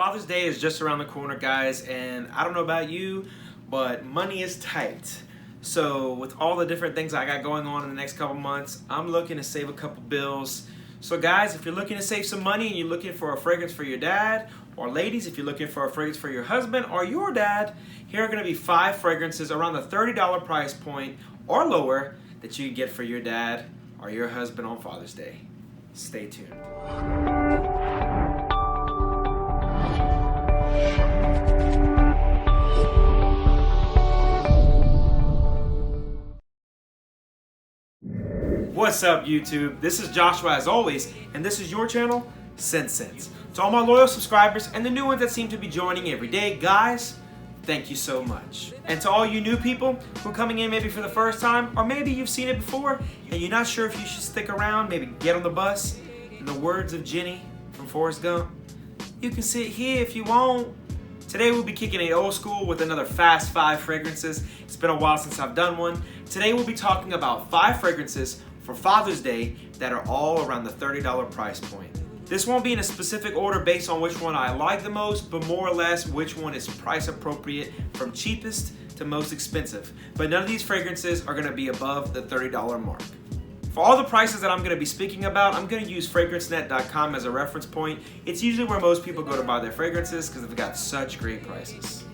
Father's Day is just around the corner, guys, and I don't know about you, but money is tight. So with all the different things I got going on in the next couple months, I'm looking to save a couple bills. So guys, if you're looking to save some money and you're looking for a fragrance for your dad, or ladies, if you're looking for a fragrance for your husband or your dad, here are going to be 5 fragrances around the $30 price point or lower that you can get for your dad or your husband on Father's Day. Stay tuned. What's up, YouTube? This is Joshua as always, and this is your channel, Scentsense. To all my loyal subscribers and the new ones that seem to be joining every day, guys, thank you so much. And to all you new people who are coming in maybe for the first time, or maybe you've seen it before and you're not sure if you should stick around, maybe get on the bus. In the words of Jenny from Forrest Gump, you can sit here if you want. Today we'll be kicking it old school with another fast 5 fragrances. It's been a while since I've done one. Today we'll be talking about 5 fragrances for Father's Day that are all around the $30 price point. This won't be in a specific order based on which one I like the most, but more or less which one is price appropriate from cheapest to most expensive. But none of these fragrances are going to be above the $30 mark. For all the prices that I'm going to be speaking about, I'm going to use fragrancenet.com as a reference point. It's usually where most people go to buy their fragrances because they've got such great prices.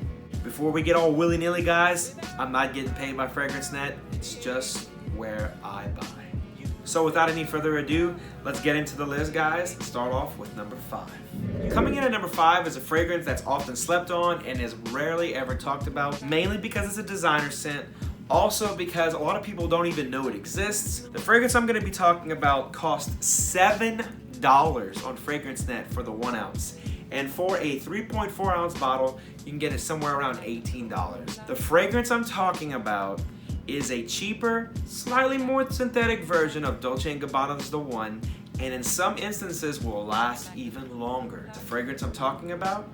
Before we get all willy-nilly, guys, I'm not getting paid by FragranceNet. It's just where I buy. So without any further ado, let's get into the list, guys. Start off with number 5. Coming in at number 5 is a fragrance that's often slept on and is rarely ever talked about, mainly because it's a designer scent. Also because a lot of people don't even know it exists. The fragrance I'm going to be talking about costs $7 on FragranceNet for the 1 ounce. And for a 3.4 ounce bottle, you can get it somewhere around $18. The fragrance I'm talking about is a cheaper, slightly more synthetic version of Dolce & Gabbana's The One, and in some instances will last even longer. The fragrance I'm talking about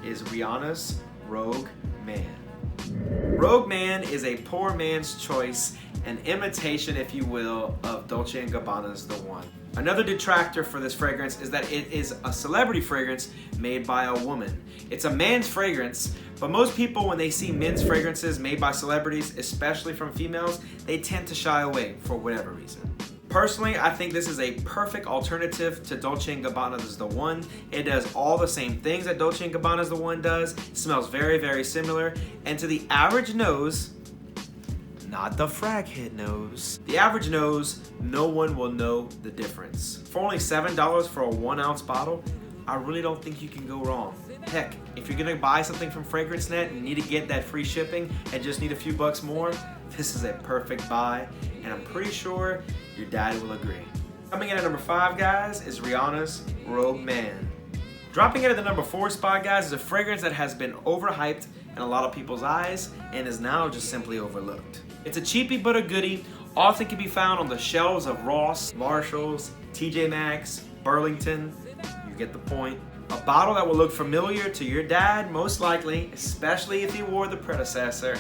is Rihanna's Rogue Man. Rogue Man is a poor man's choice, an imitation, if you will, of Dolce & Gabbana's The One. Another detractor for this fragrance is that it is a celebrity fragrance made by a woman. It's a man's fragrance, but most people, when they see men's fragrances made by celebrities, especially from females, they tend to shy away for whatever reason. Personally, I think this is a perfect alternative to Dolce & Gabbana's The One. It does all the same things that Dolce & Gabbana's The One does. It smells very, very similar. And to the average nose, not the frag hit nose, the average nose, no one will know the difference. For only $7 for a 1 ounce bottle, I really don't think you can go wrong. Heck, if you're gonna buy something from FragranceNet and you need to get that free shipping and just need a few bucks more, this is a perfect buy, and I'm pretty sure your dad will agree. Coming in at number 5, guys, is Rihanna's Rogue Man. Dropping in at the number 4 spot, guys, is a fragrance that has been overhyped in a lot of people's eyes and is now just simply overlooked. It's a cheapie but a goodie, often can be found on the shelves of Ross, Marshalls, TJ Maxx, Burlington. You get the point. A bottle that will look familiar to your dad, most likely, especially if he wore the predecessor.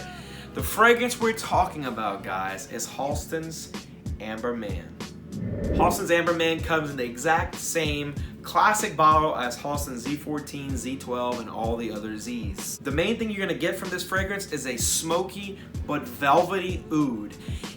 The fragrance we're talking about, guys, is Halston's Amber Man. Halston's Amber Man comes in the exact same classic bottle as Halston's Z14, Z12, and all the other Zs. The main thing you're gonna get from this fragrance is a smoky but velvety oud.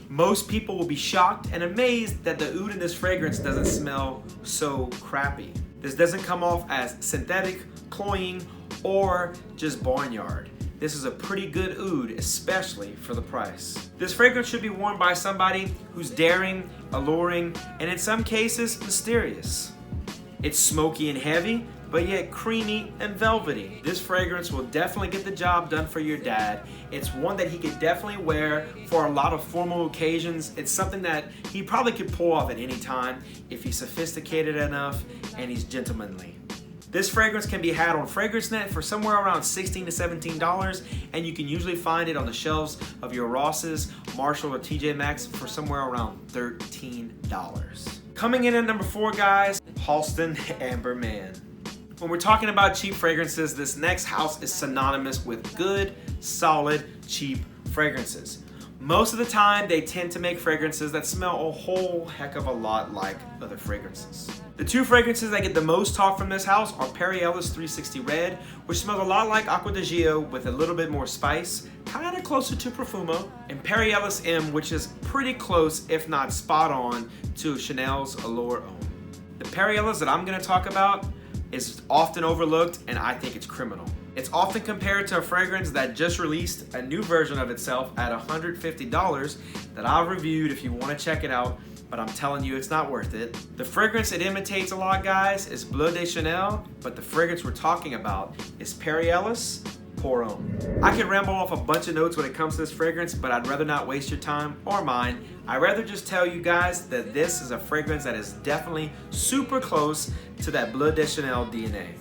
Most people will be shocked and amazed that the oud in this fragrance doesn't smell so crappy. This doesn't come off as synthetic, cloying, or just barnyard. This is a pretty good oud, especially for the price. This fragrance should be worn by somebody who's daring, alluring, and in some cases, mysterious. It's smoky and heavy, but yet creamy and velvety. This fragrance will definitely get the job done for your dad. It's one that he could definitely wear for a lot of formal occasions. It's something that he probably could pull off at any time if he's sophisticated enough and he's gentlemanly. This fragrance can be had on FragranceNet for somewhere around $16 to $17, and you can usually find it on the shelves of your Ross's, Marshall, or TJ Maxx for somewhere around $13. Coming in at number 4, guys, Halston Amber Man. When we're talking about cheap fragrances, this next house is synonymous with good, solid, cheap fragrances. Most of the time, they tend to make fragrances that smell a whole heck of a lot like other fragrances. The two fragrances that get the most talk from this house are Perry Ellis 360 Red, which smells a lot like Acqua di Gio with a little bit more spice, kind of closer to Profumo, and Perry Ellis M, which is pretty close, if not spot on, to Chanel's Allure Homme. The Perry Ellis that I'm going to talk about is often overlooked, and I think it's criminal. It's often compared to a fragrance that just released a new version of itself at $150 that I've reviewed if you want to check it out, but I'm telling you it's not worth it. The fragrance it imitates a lot, guys, is Bleu de Chanel, but the fragrance we're talking about is Perry Ellis Pour Homme. I could ramble off a bunch of notes when it comes to this fragrance, but I'd rather not waste your time or mine. I'd rather just tell you guys that this is a fragrance that is definitely super close to that Bleu de Chanel DNA.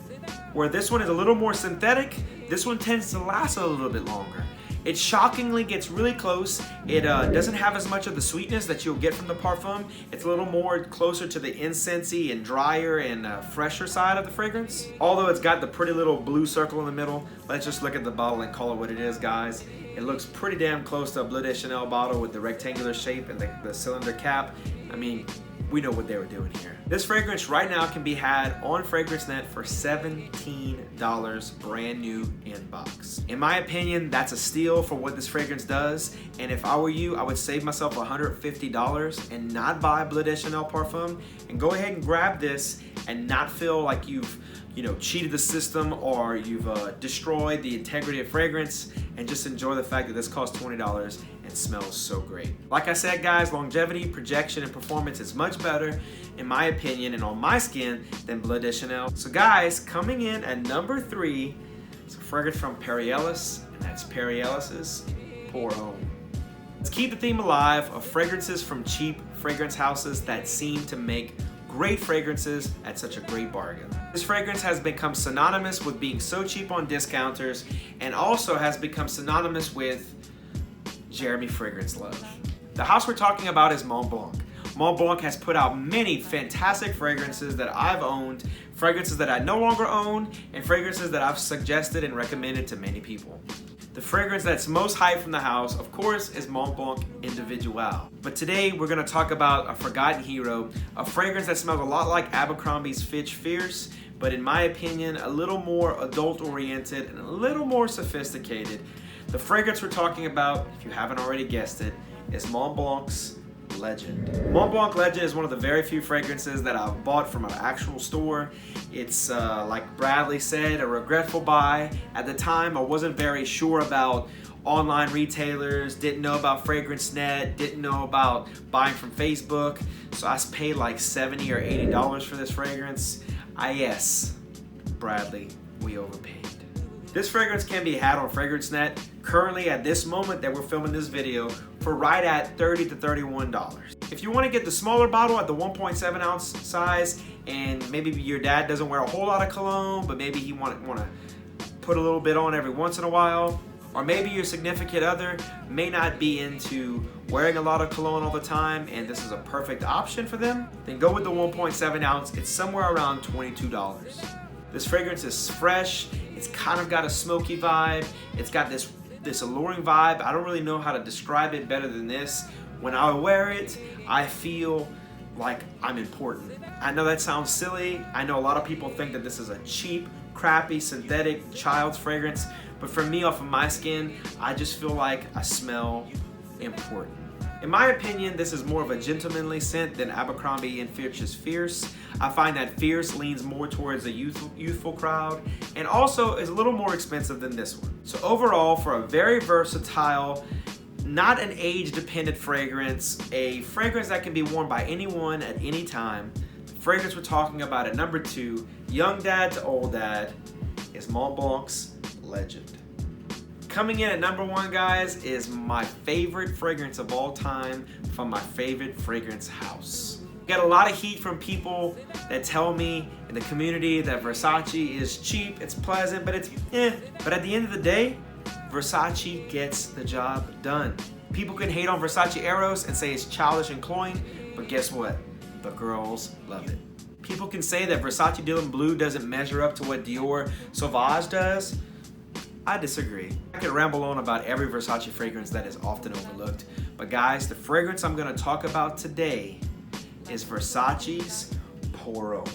Where this one is a little more synthetic, this one tends to last a little bit longer. It shockingly gets really close. It doesn't have as much of the sweetness that you'll get from the Parfum. It's a little more closer to the incensey and drier and fresher side of the fragrance. Although it's got the pretty little blue circle in the middle, let's just look at the bottle and call it what it is, guys. It looks pretty damn close to a Bleu de Chanel bottle with the rectangular shape and the cylinder cap. I mean, we know what they were doing here. This fragrance right now can be had on FragranceNet for $17 brand new in box. In my opinion, that's a steal for what this fragrance does. And if I were you, I would save myself $150 and not buy Bleu de Chanel Parfum and go ahead and grab this and not feel like you've cheated the system or you've destroyed the integrity of fragrance, and just enjoy the fact that this costs $20 and smells so great. Like I said, guys, longevity, projection, and performance is much better, in my opinion, and on my skin than Bleu de Chanel. So guys, coming in at number 3 is a fragrance from Perry Ellis, and that's Perry Ellis's Pour Homme. Let's keep the theme alive of fragrances from cheap fragrance houses that seem to make great fragrances at such a great bargain. This fragrance has become synonymous with being so cheap on discounters, and also has become synonymous with Jeremy fragrance love. The house we're talking about is Mont Blanc. Mont Blanc has put out many fantastic fragrances that I've owned, fragrances that I no longer own, and fragrances that I've suggested and recommended to many people. The fragrance that's most hyped from the house, of course, is Mont Blanc Individual. But today we're going to talk about a forgotten hero, a fragrance that smells a lot like Abercrombie's Fitch Fierce, but in my opinion, a little more adult-oriented and a little more sophisticated. The fragrance we're talking about, if you haven't already guessed it, is Mont Blanc's Legend. Mont Blanc Legend is one of the very few fragrances that I've bought from an actual store. It's, like Bradley said, a regretful buy. At the time, I wasn't very sure about online retailers, didn't know about FragranceNet, didn't know about buying from Facebook, so I paid like $70 or $80 for this fragrance. Yes, Bradley, we overpaid. This fragrance can be had on FragranceNet currently at this moment that we're filming this video for right at $30 to $31. If you want to get the smaller bottle at the 1.7 ounce size, and maybe your dad doesn't wear a whole lot of cologne, but maybe he want to put a little bit on every once in a while, or maybe your significant other may not be into wearing a lot of cologne all the time and this is a perfect option for them, then go with the 1.7 ounce. It's somewhere around $22. This fragrance is fresh. It's kind of got a smoky vibe. It's got this alluring vibe. I don't really know how to describe it better than this. When I wear it, I feel like I'm important. I know that sounds silly. I know a lot of people think that this is a cheap, crappy, synthetic child's fragrance, but for me, off of my skin, I just feel like I smell important. In my opinion, this is more of a gentlemanly scent than Abercrombie & Fitch's Fierce. I find that Fierce leans more towards a youthful crowd and also is a little more expensive than this one. So overall, for a very versatile, not an age-dependent fragrance, a fragrance that can be worn by anyone at any time, the fragrance we're talking about at number 2, young dad to old dad, is Mont Blanc's Legend. Coming in at number 1, guys, is my favorite fragrance of all time from my favorite fragrance house. Got a lot of heat from people that tell me in the community that Versace is cheap, it's pleasant, but it's But at the end of the day, Versace gets the job done. People can hate on Versace Eros and say it's childish and cloying, but guess what? The girls love it. People can say that Versace Dylan Blue doesn't measure up to what Dior Sauvage does, I disagree. I could ramble on about every Versace fragrance that is often overlooked, but guys, the fragrance I'm gonna talk about today is Versace's Pour Homme.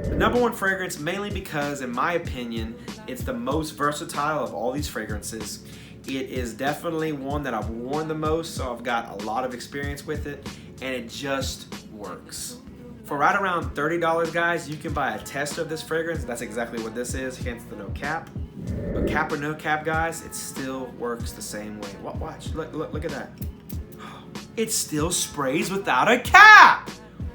The #1 fragrance, mainly because, in my opinion, it's the most versatile of all these fragrances. It is definitely one that I've worn the most, so I've got a lot of experience with it, and it just works. For right around $30, guys, you can buy a tester of this fragrance. That's exactly what this is, hence the no cap. But cap or no cap, guys, it still works the same way. Watch, look at that. It still sprays without a cap!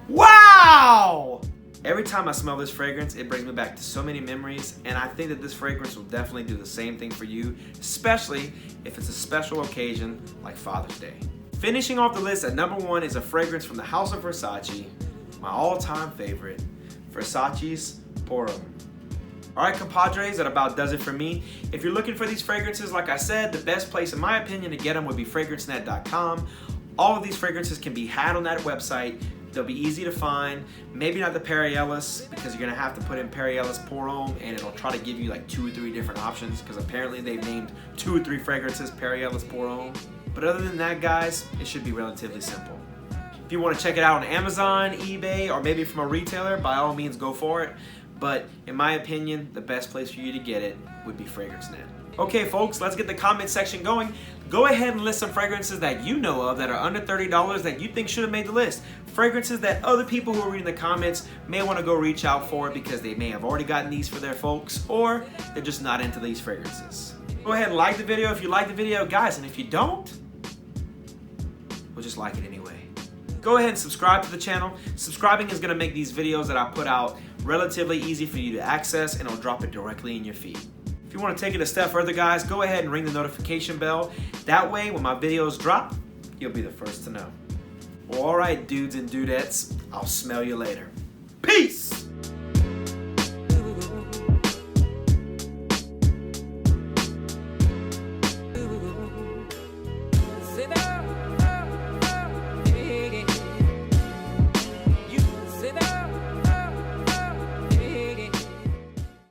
Wow! Every time I smell this fragrance, it brings me back to so many memories, and I think that this fragrance will definitely do the same thing for you, especially if it's a special occasion like Father's Day. Finishing off the list at #1 is a fragrance from the House of Versace, my all-time favorite, Versace's Pour Homme. Alright, compadres, that about does it for me. If you're looking for these fragrances, like I said, the best place, in my opinion, to get them would be fragrancenet.com. All of these fragrances can be had on that website. They'll be easy to find. Maybe not the Perry Ellis, because you're gonna have to put in Perry Ellis Pour Homme, and it'll try to give you like 2 or 3 different options, because apparently they've named 2 or 3 fragrances Perry Ellis Pour Homme. But other than that, guys, it should be relatively simple. If you want to check it out on Amazon, eBay, or maybe from a retailer, by all means go for it. But in my opinion, the best place for you to get it would be FragranceNet. Okay, folks, let's get the comment section going. Go ahead and list some fragrances that you know of that are under $30 that you think should have made the list. Fragrances that other people who are reading the comments may want to go reach out for because they may have already gotten these for their folks, or they're just not into these fragrances. Go ahead and like the video if you like the video, guys, and if you don't, we'll just like it anyway. Go ahead and subscribe to the channel. Subscribing is going to make these videos that I put out relatively easy for you to access, and it'll drop it directly in your feed. If you want to take it a step further, guys, go ahead and ring the notification bell. That way, when my videos drop, you'll be the first to know. Well, all right, dudes and dudettes, I'll smell you later. Peace!